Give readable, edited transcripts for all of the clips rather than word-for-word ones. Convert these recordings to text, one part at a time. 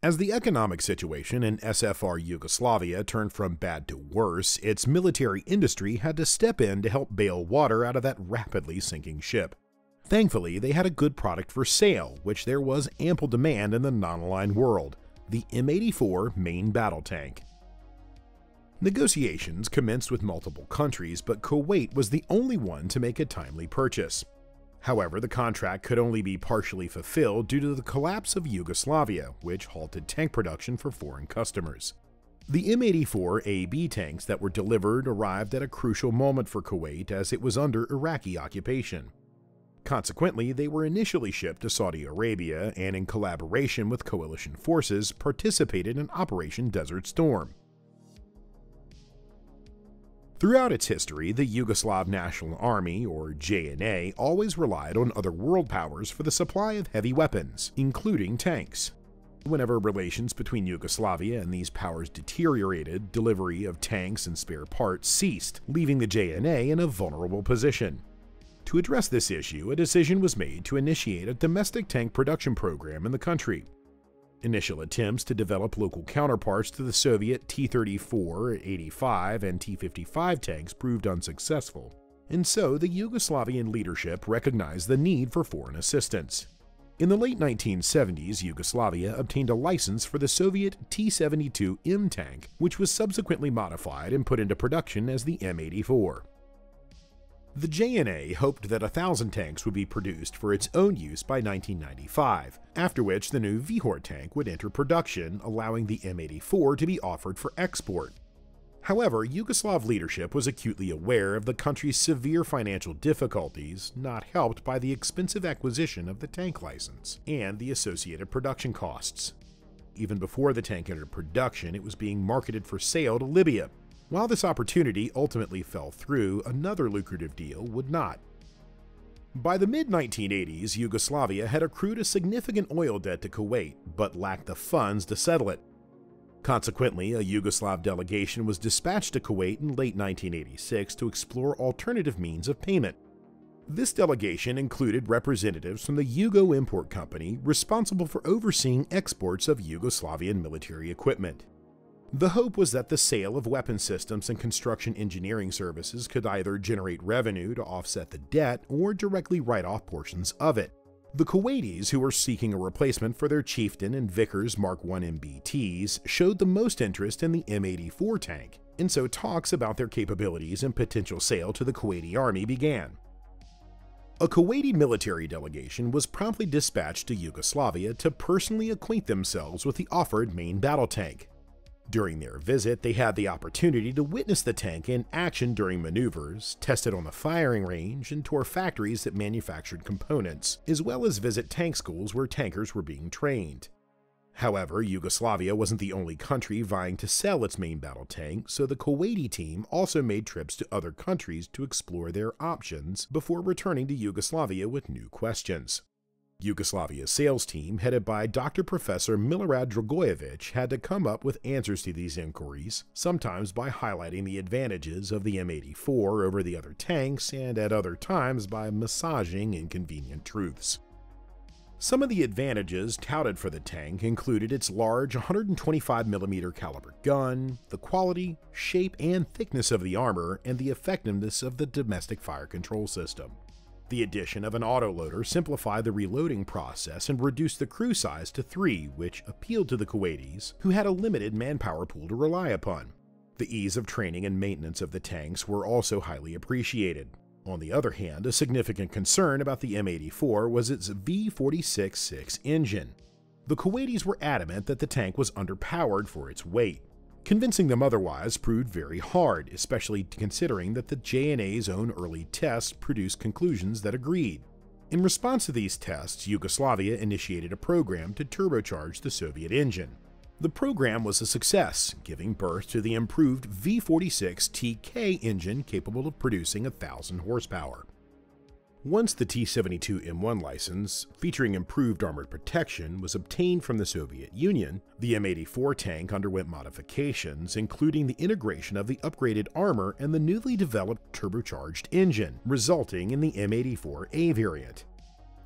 As the economic situation in SFR Yugoslavia turned from bad to worse, its military industry had to step in to help bail water out of that rapidly sinking ship. Thankfully, they had a good product for sale, which there was ample demand in the non-aligned world: the M-84 main battle tank. Negotiations commenced with multiple countries, but Kuwait was the only one to make a timely purchase. However, the contract could only be partially fulfilled due to the collapse of Yugoslavia, which halted tank production for foreign customers. The M-84AB tanks that were delivered arrived at a crucial moment for Kuwait as it was under Iraqi occupation. Consequently, they were initially shipped to Saudi Arabia and, in collaboration with coalition forces, participated in Operation Desert Storm. Throughout its history, the Yugoslav National Army, or JNA, always relied on other world powers for the supply of heavy weapons, including tanks. Whenever relations between Yugoslavia and these powers deteriorated, delivery of tanks and spare parts ceased, leaving the JNA in a vulnerable position. To address this issue, a decision was made to initiate a domestic tank production program in the country. Initial attempts to develop local counterparts to the Soviet T-34, 85, and T-55 tanks proved unsuccessful, and so the Yugoslavian leadership recognized the need for foreign assistance. In the late 1970s, Yugoslavia obtained a license for the Soviet T-72M tank, which was subsequently modified and put into production as the M-84. The JNA hoped that 1,000 tanks would be produced for its own use by 1995, after which the new Vihor tank would enter production, allowing the M-84 to be offered for export. However, Yugoslav leadership was acutely aware of the country's severe financial difficulties, not helped by the expensive acquisition of the tank license and the associated production costs. Even before the tank entered production, it was being marketed for sale to Libya. While this opportunity ultimately fell through, another lucrative deal would not. By the mid-1980s, Yugoslavia had accrued a significant oil debt to Kuwait, but lacked the funds to settle it. Consequently, a Yugoslav delegation was dispatched to Kuwait in late 1986 to explore alternative means of payment. This delegation included representatives from the Yugo Import Company, responsible for overseeing exports of Yugoslavian military equipment. The hope was that the sale of weapon systems and construction engineering services could either generate revenue to offset the debt or directly write off portions of it. The Kuwaitis, who were seeking a replacement for their Chieftain and Vickers Mark I MBTs, showed the most interest in the M-84 tank, and so talks about their capabilities and potential sale to the Kuwaiti army began. A Kuwaiti military delegation was promptly dispatched to Yugoslavia to personally acquaint themselves with the offered main battle tank. During their visit, they had the opportunity to witness the tank in action during maneuvers, test it on the firing range, and tour factories that manufactured components, as well as visit tank schools where tankers were being trained. However, Yugoslavia wasn't the only country vying to sell its main battle tank, so the Kuwaiti team also made trips to other countries to explore their options before returning to Yugoslavia with new questions. Yugoslavia's sales team, headed by Professor Milorad Dragojević, had to come up with answers to these inquiries, sometimes by highlighting the advantages of the M-84 over the other tanks, and at other times by massaging inconvenient truths. Some of the advantages touted for the tank included its large 125mm caliber gun, the quality, shape, and thickness of the armor, and the effectiveness of the domestic fire control system. The addition of an autoloader simplified the reloading process and reduced the crew size to 3, which appealed to the Kuwaitis, who had a limited manpower pool to rely upon. The ease of training and maintenance of the tanks were also highly appreciated. On the other hand, a significant concern about the M-84 was its V46-6 engine. The Kuwaitis were adamant that the tank was underpowered for its weight. Convincing them otherwise proved very hard, especially considering that the JNA's own early tests produced conclusions that agreed. In response to these tests, Yugoslavia initiated a program to turbocharge the Soviet engine. The program was a success, giving birth to the improved V46-TK engine capable of producing 1,000 horsepower. Once the T-72M1 license, featuring improved armored protection, was obtained from the Soviet Union, the M-84 tank underwent modifications, including the integration of the upgraded armor and the newly developed turbocharged engine, resulting in the M-84A variant.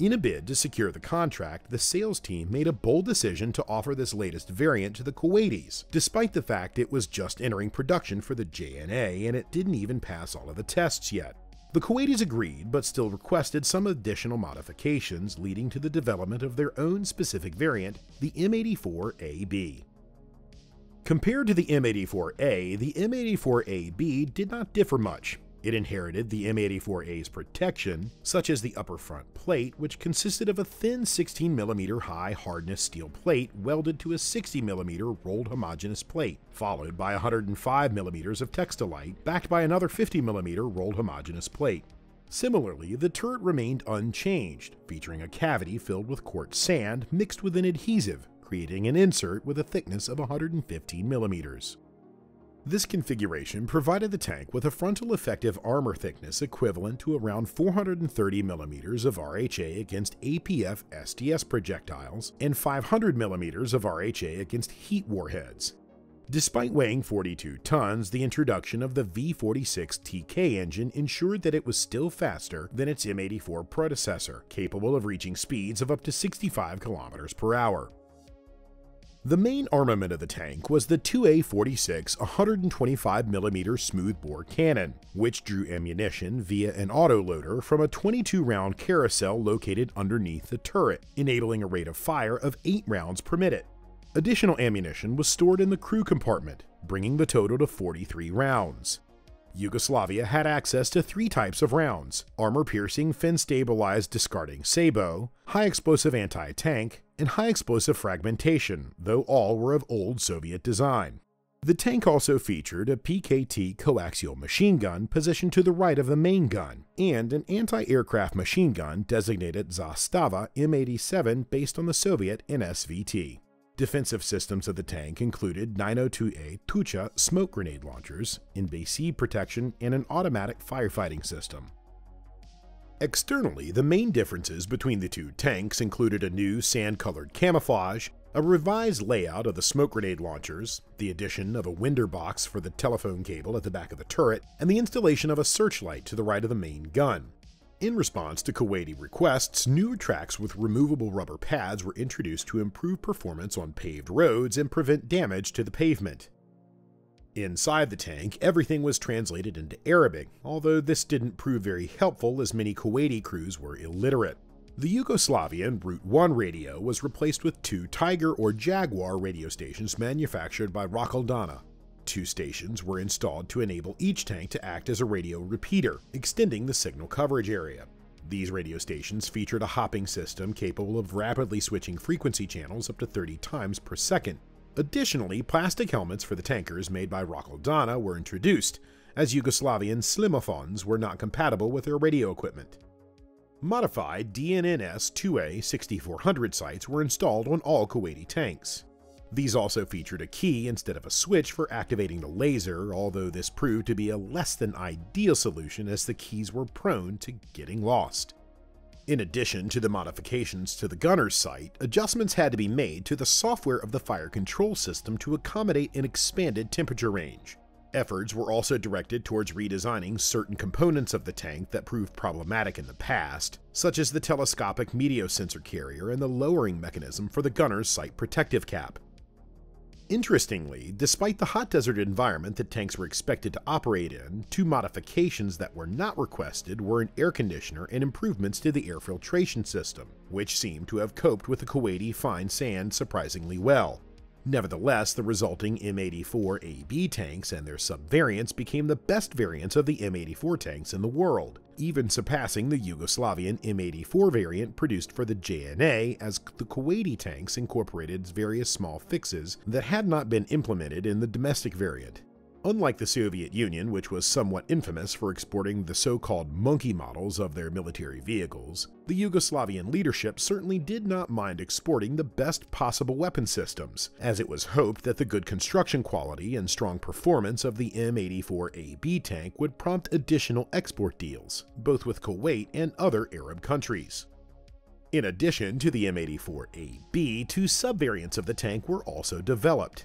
In a bid to secure the contract, the sales team made a bold decision to offer this latest variant to the Kuwaitis, despite the fact it was just entering production for the JNA and it didn't even pass all of the tests yet. The Kuwaitis agreed, but still requested some additional modifications, leading to the development of their own specific variant, the M-84AB. Compared to the M-84A, the M-84AB did not differ much. It inherited the M-84A's protection, such as the upper front plate, which consisted of a thin 16mm high hardness steel plate welded to a 60mm rolled homogeneous plate, followed by 105mm of textilite, backed by another 50mm rolled homogeneous plate. Similarly, the turret remained unchanged, featuring a cavity filled with quartz sand mixed with an adhesive, creating an insert with a thickness of 115mm. This configuration provided the tank with a frontal effective armor thickness equivalent to around 430mm of RHA against APF SDS projectiles and 500mm of RHA against heat warheads. Despite weighing 42 tons, the introduction of the V46TK engine ensured that it was still faster than its M84 predecessor, capable of reaching speeds of up to 65 km per hour. The main armament of the tank was the 2A46 125mm smoothbore cannon, which drew ammunition via an autoloader from a 22-round carousel located underneath the turret, enabling a rate of fire of 8 rounds per minute. Additional ammunition was stored in the crew compartment, bringing the total to 43 rounds. Yugoslavia had access to 3 types of rounds: armor-piercing, fin-stabilized discarding sabot, high-explosive anti-tank, and high-explosive fragmentation, though all were of old Soviet design. The tank also featured a PKT coaxial machine gun positioned to the right of the main gun, and an anti-aircraft machine gun designated Zastava M87 based on the Soviet NSVT. Defensive systems of the tank included 902A Tucha smoke grenade launchers, in-base protection, and an automatic firefighting system. Externally, the main differences between the two tanks included a new sand-colored camouflage, a revised layout of the smoke grenade launchers, the addition of a winder box for the telephone cable at the back of the turret, and the installation of a searchlight to the right of the main gun. In response to Kuwaiti requests, newer tracks with removable rubber pads were introduced to improve performance on paved roads and prevent damage to the pavement. Inside the tank, everything was translated into Arabic, although this didn't prove very helpful as many Kuwaiti crews were illiterate. The Yugoslavian Route 1 radio was replaced with 2 Tiger or Jaguar radio stations manufactured by Rakaldana. 2 stations were installed to enable each tank to act as a radio repeater, extending the signal coverage area. These radio stations featured a hopping system capable of rapidly switching frequency channels up to 30 times per second. Additionally, plastic helmets for the tankers made by Rakaldana were introduced, as Yugoslavian Slimophones were not compatible with their radio equipment. Modified DNNS-2A 6400 sights were installed on all Kuwaiti tanks. These also featured a key instead of a switch for activating the laser, although this proved to be a less than ideal solution as the keys were prone to getting lost. In addition to the modifications to the gunner's sight, adjustments had to be made to the software of the fire control system to accommodate an expanded temperature range. Efforts were also directed towards redesigning certain components of the tank that proved problematic in the past, such as the telescopic meteosensor carrier and the lowering mechanism for the gunner's sight protective cap. Interestingly, despite the hot desert environment that tanks were expected to operate in, 2 modifications that were not requested were an air conditioner and improvements to the air filtration system, which seemed to have coped with the Kuwaiti fine sand surprisingly well. Nevertheless, the resulting M-84AB tanks and their subvariants became the best variants of the M-84 tanks in the world, even surpassing the Yugoslavian M-84 variant produced for the JNA, as the Kuwaiti tanks incorporated various small fixes that had not been implemented in the domestic variant. Unlike the Soviet Union, which was somewhat infamous for exporting the so-called monkey models of their military vehicles, the Yugoslavian leadership certainly did not mind exporting the best possible weapon systems, as it was hoped that the good construction quality and strong performance of the M-84AB tank would prompt additional export deals, both with Kuwait and other Arab countries. In addition to the M-84AB, 2 subvariants of the tank were also developed.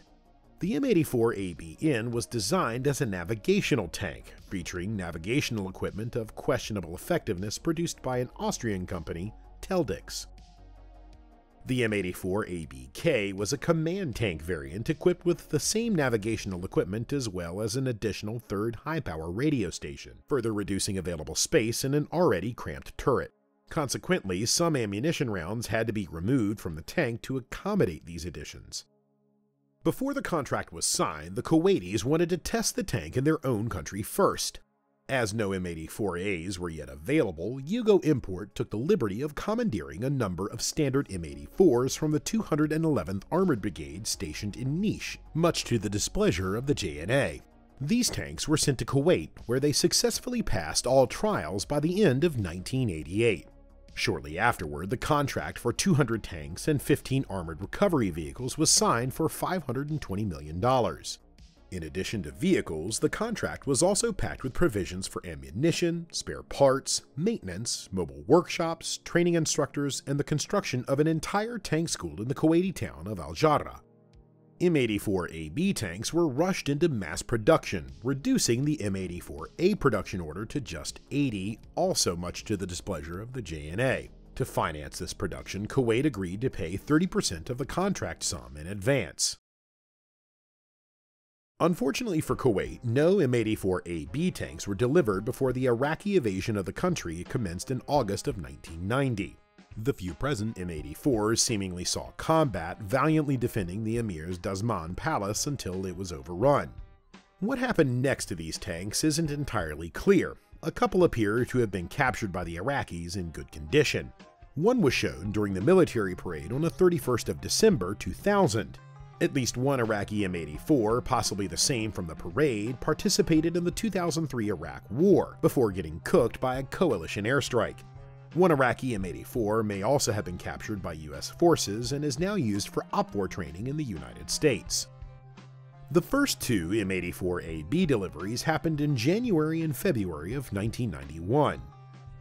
The M-84ABN was designed as a navigational tank, featuring navigational equipment of questionable effectiveness produced by an Austrian company, Teldix. The M-84AB was a command tank variant equipped with the same navigational equipment as well as an additional third high-power radio station, further reducing available space in an already cramped turret. Consequently, some ammunition rounds had to be removed from the tank to accommodate these additions. Before the contract was signed, the Kuwaitis wanted to test the tank in their own country first. As no M-84As were yet available, Yugo Import took the liberty of commandeering a number of standard M-84s from the 211th Armored Brigade stationed in Niš, much to the displeasure of the JNA. These tanks were sent to Kuwait, where they successfully passed all trials by the end of 1988. Shortly afterward, the contract for 200 tanks and 15 armored recovery vehicles was signed for $520 million. In addition to vehicles, the contract was also packed with provisions for ammunition, spare parts, maintenance, mobile workshops, training instructors, and the construction of an entire tank school in the Kuwaiti town of Al-Jarrah. M-84AB tanks were rushed into mass production, reducing the M-84A production order to just 80, also much to the displeasure of the JNA. To finance this production, Kuwait agreed to pay 30% of the contract sum in advance. Unfortunately for Kuwait, no M-84AB tanks were delivered before the Iraqi invasion of the country commenced in August of 1990. The few present M-84s seemingly saw combat, valiantly defending the Emir's Dazman Palace until it was overrun. What happened next to these tanks isn't entirely clear. A couple appear to have been captured by the Iraqis in good condition. One was shown during the military parade on the 31st of December 2000. At least one Iraqi M-84, possibly the same from the parade, participated in the 2003 Iraq War before getting cooked by a coalition airstrike. One Iraqi M-84 may also have been captured by US forces and is now used for op-war training in the United States. The first two M-84AB deliveries happened in January and February of 1991.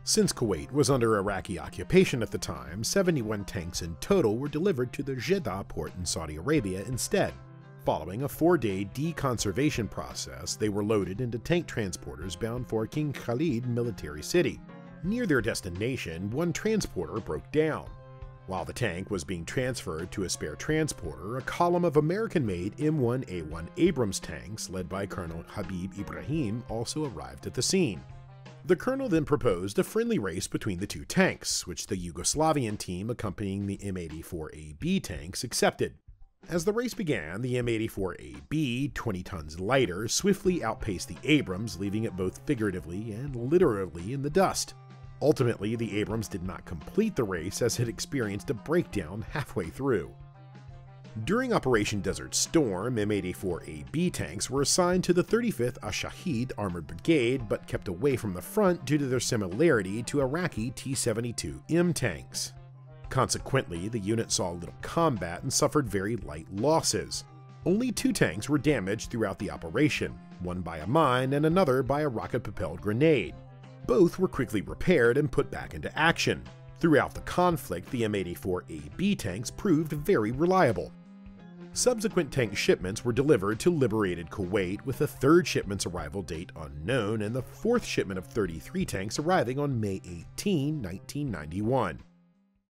Since Kuwait was under Iraqi occupation at the time, 71 tanks in total were delivered to the Jeddah port in Saudi Arabia instead. Following a 4-day deconservation process, they were loaded into tank transporters bound for King Khalid military city. Near their destination, one transporter broke down. While the tank was being transferred to a spare transporter, a column of American-made M1A1 Abrams tanks led by Colonel Habib Ibrahim also arrived at the scene. The colonel then proposed a friendly race between the two tanks, which the Yugoslavian team accompanying the M-84AB tanks accepted. As the race began, the M-84AB, 20 tons lighter, swiftly outpaced the Abrams, leaving it both figuratively and literally in the dust. Ultimately, the Abrams did not complete the race as it experienced a breakdown halfway through. During Operation Desert Storm, M-84AB tanks were assigned to the 35th Ash-Shahid Armored Brigade but kept away from the front due to their similarity to Iraqi T-72M tanks. Consequently, the unit saw little combat and suffered very light losses. Only 2 tanks were damaged throughout the operation, one by a mine and another by a rocket-propelled grenade. Both were quickly repaired and put back into action. Throughout the conflict, the M-84AB tanks proved very reliable. Subsequent tank shipments were delivered to liberated Kuwait, with a 3rd shipment's arrival date unknown and the 4th shipment of 33 tanks arriving on May 18, 1991.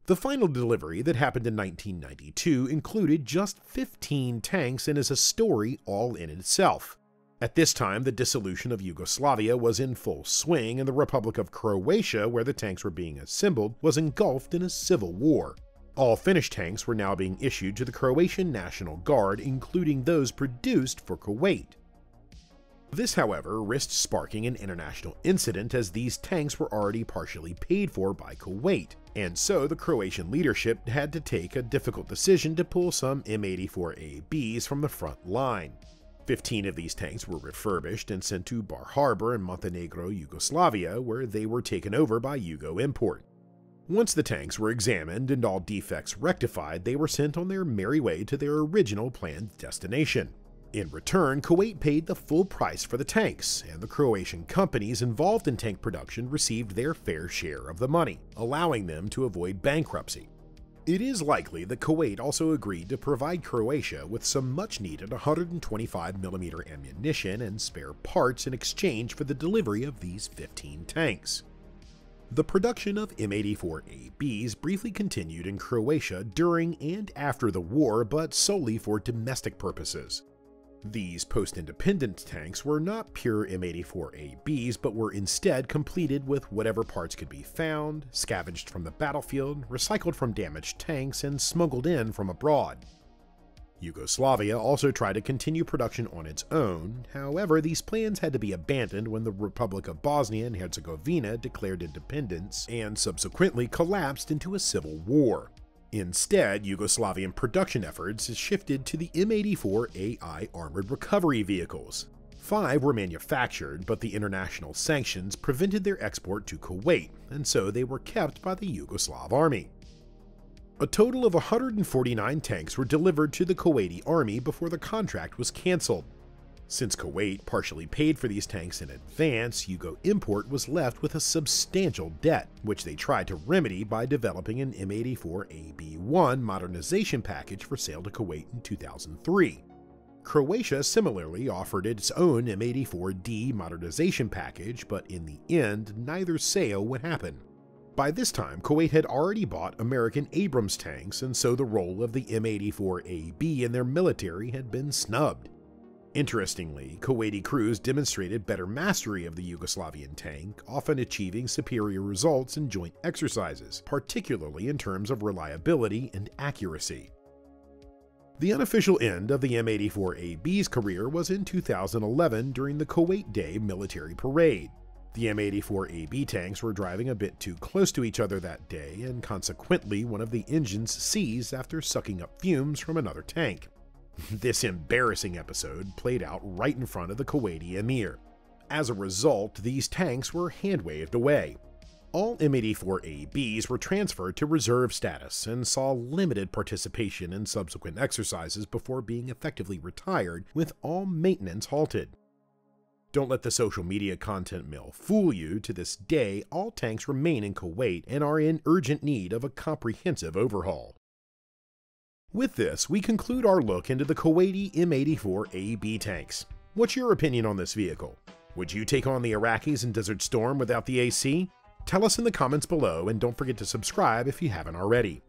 The final delivery that happened in 1992 included just 15 tanks and is a story all in itself. At this time, the dissolution of Yugoslavia was in full swing, and the Republic of Croatia, where the tanks were being assembled, was engulfed in a civil war. All finished tanks were now being issued to the Croatian National Guard, including those produced for Kuwait. This, however, risked sparking an international incident as these tanks were already partially paid for by Kuwait, and so the Croatian leadership had to take a difficult decision to pull some M-84ABs from the front line. 15 of these tanks were refurbished and sent to Bar Harbor in Montenegro, Yugoslavia, where they were taken over by Yugo Import. Once the tanks were examined and all defects rectified, they were sent on their merry way to their original planned destination. In return, Kuwait paid the full price for the tanks, and the Croatian companies involved in tank production received their fair share of the money, allowing them to avoid bankruptcy. It is likely that Kuwait also agreed to provide Croatia with some much-needed 125mm ammunition and spare parts in exchange for the delivery of these 15 tanks. The production of M-84ABs briefly continued in Croatia during and after the war, but solely for domestic purposes. These post-independence tanks were not pure M-84ABs, but were instead completed with whatever parts could be found, scavenged from the battlefield, recycled from damaged tanks, and smuggled in from abroad. Yugoslavia also tried to continue production on its own. However, these plans had to be abandoned when the Republic of Bosnia and Herzegovina declared independence and subsequently collapsed into a civil war. Instead, Yugoslavian production efforts shifted to the M-84AI armored recovery vehicles. 5 were manufactured, but the international sanctions prevented their export to Kuwait, and so they were kept by the Yugoslav army. A total of 149 tanks were delivered to the Kuwaiti army before the contract was cancelled. Since Kuwait partially paid for these tanks in advance, Yugo Import was left with a substantial debt, which they tried to remedy by developing an M-84AB1 modernization package for sale to Kuwait in 2003. Croatia similarly offered its own M-84D modernization package, but in the end, neither sale would happen. By this time, Kuwait had already bought American Abrams tanks, and so the role of the M-84AB in their military had been snubbed. Interestingly, Kuwaiti crews demonstrated better mastery of the Yugoslavian tank, often achieving superior results in joint exercises, particularly in terms of reliability and accuracy. The unofficial end of the M-84AB's career was in 2011 during the Kuwait Day military parade. The M-84AB tanks were driving a bit too close to each other that day, and consequently one of the engines seized after sucking up fumes from another tank. This embarrassing episode played out right in front of the Kuwaiti emir. As a result, these tanks were hand-waved away. All M-84ABs were transferred to reserve status and saw limited participation in subsequent exercises before being effectively retired, with all maintenance halted. Don't let the social media content mill fool you. To this day, all tanks remain in Kuwait and are in urgent need of a comprehensive overhaul. With this, we conclude our look into the Kuwaiti M-84AB tanks. What's your opinion on this vehicle? Would you take on the Iraqis in Desert Storm without the AC? Tell us in the comments below, and don't forget to subscribe if you haven't already.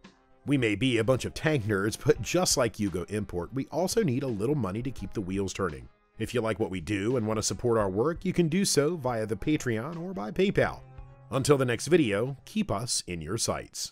We may be a bunch of tank nerds, but just like Yugo Import, we also need a little money to keep the wheels turning. If you like what we do and want to support our work, you can do so via the Patreon or by PayPal. Until the next video, keep us in your sights.